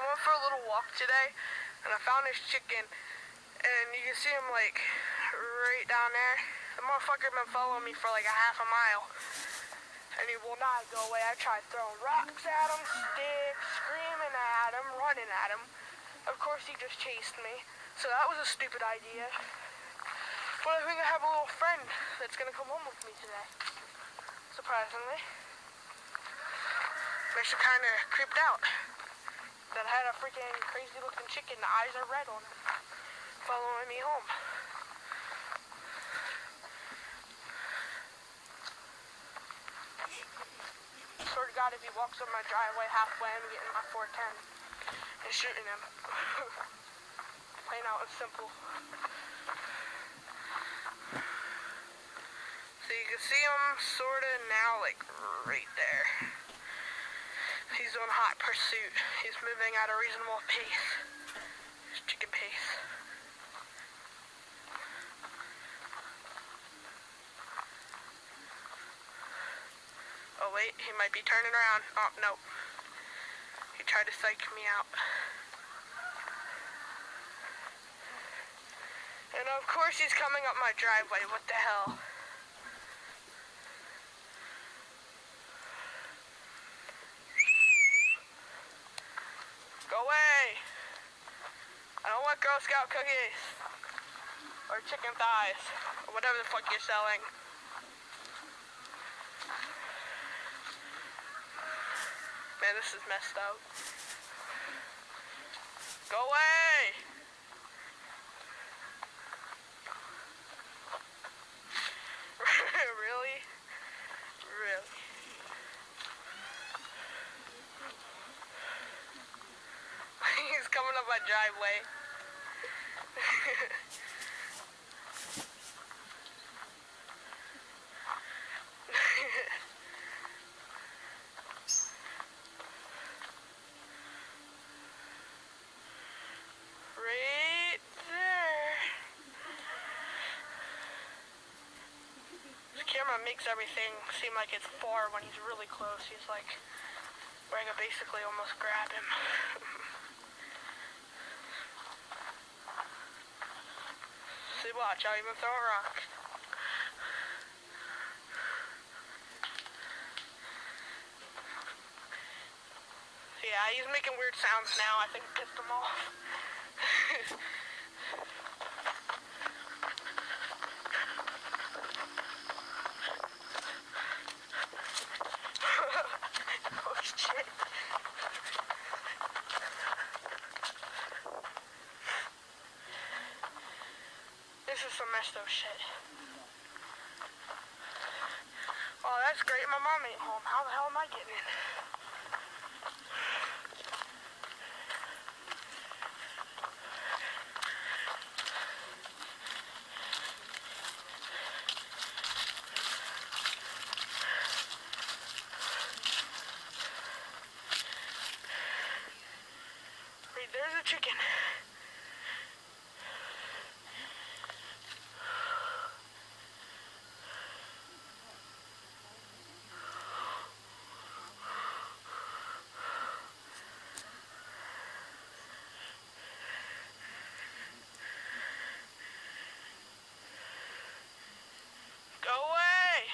went for a little walk today, and I found this chicken, and you can see him, like, right down there. The motherfucker been following me for, like, a half a mile, and he will not go away. I tried throwing rocks at him, sticks, screaming at him, running at him. Of course, he just chased me, so that was a stupid idea. But I think I have a little friend that's gonna come home with me today, surprisingly. Makes you kind of creeped out. That had a freaking crazy looking chicken, the eyes are red on it, following me home. Swear to God, if he walks up my driveway halfway, I'm getting my 410 and shooting him. Plain out and simple. So you can see him sorta now, like right there. He's on hot pursuit. He's moving at a reasonable pace. His chicken pace. Oh wait, he might be turning around. Oh, no. He tried to psych me out. And of course he's coming up my driveway. What the hell? Go away! I don't want Girl Scout cookies. Or chicken thighs. Or whatever the fuck you're selling. Man, this is messed up. Go away! Really? Really? He's coming up my driveway. Right there. This camera makes everything seem like it's far when he's really close. He's like, where I could basically almost grab him. See, watch, I'll even throw a rock. Yeah, he's making weird sounds now. I think it pissed him off. Oh, shit. This is some messed up shit. Oh, that's great. My mom ain't home. How the hell am I getting in? Wait, there's a chicken. Go away!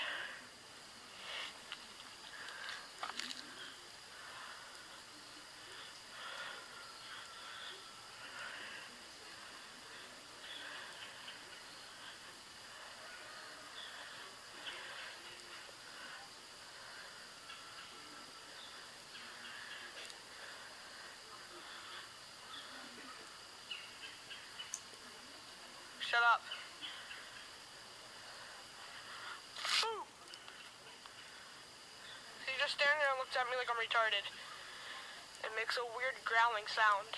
Shut up. Ooh. He just standing there and looks at me like I'm retarded. It makes a weird growling sound.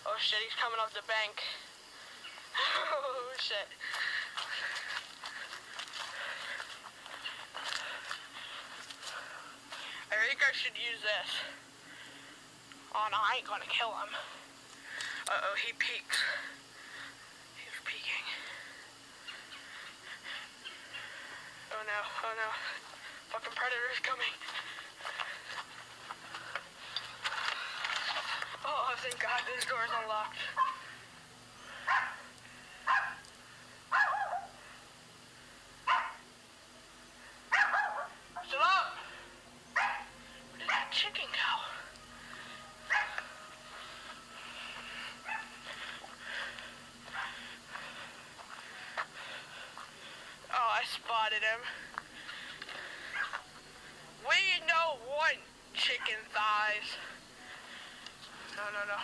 Oh shit, he's coming off the bank. Oh shit. I think I should use this. Oh no, I ain't gonna kill him. Uh-oh, he peeks. He's peeking. Oh no, oh no. Fucking predator's coming. Oh, thank God this door's unlocked. Shut up! Where did that chicken go? Oh, I spotted him. We know one chicken thighs. No, no, no.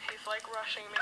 He's like rushing me.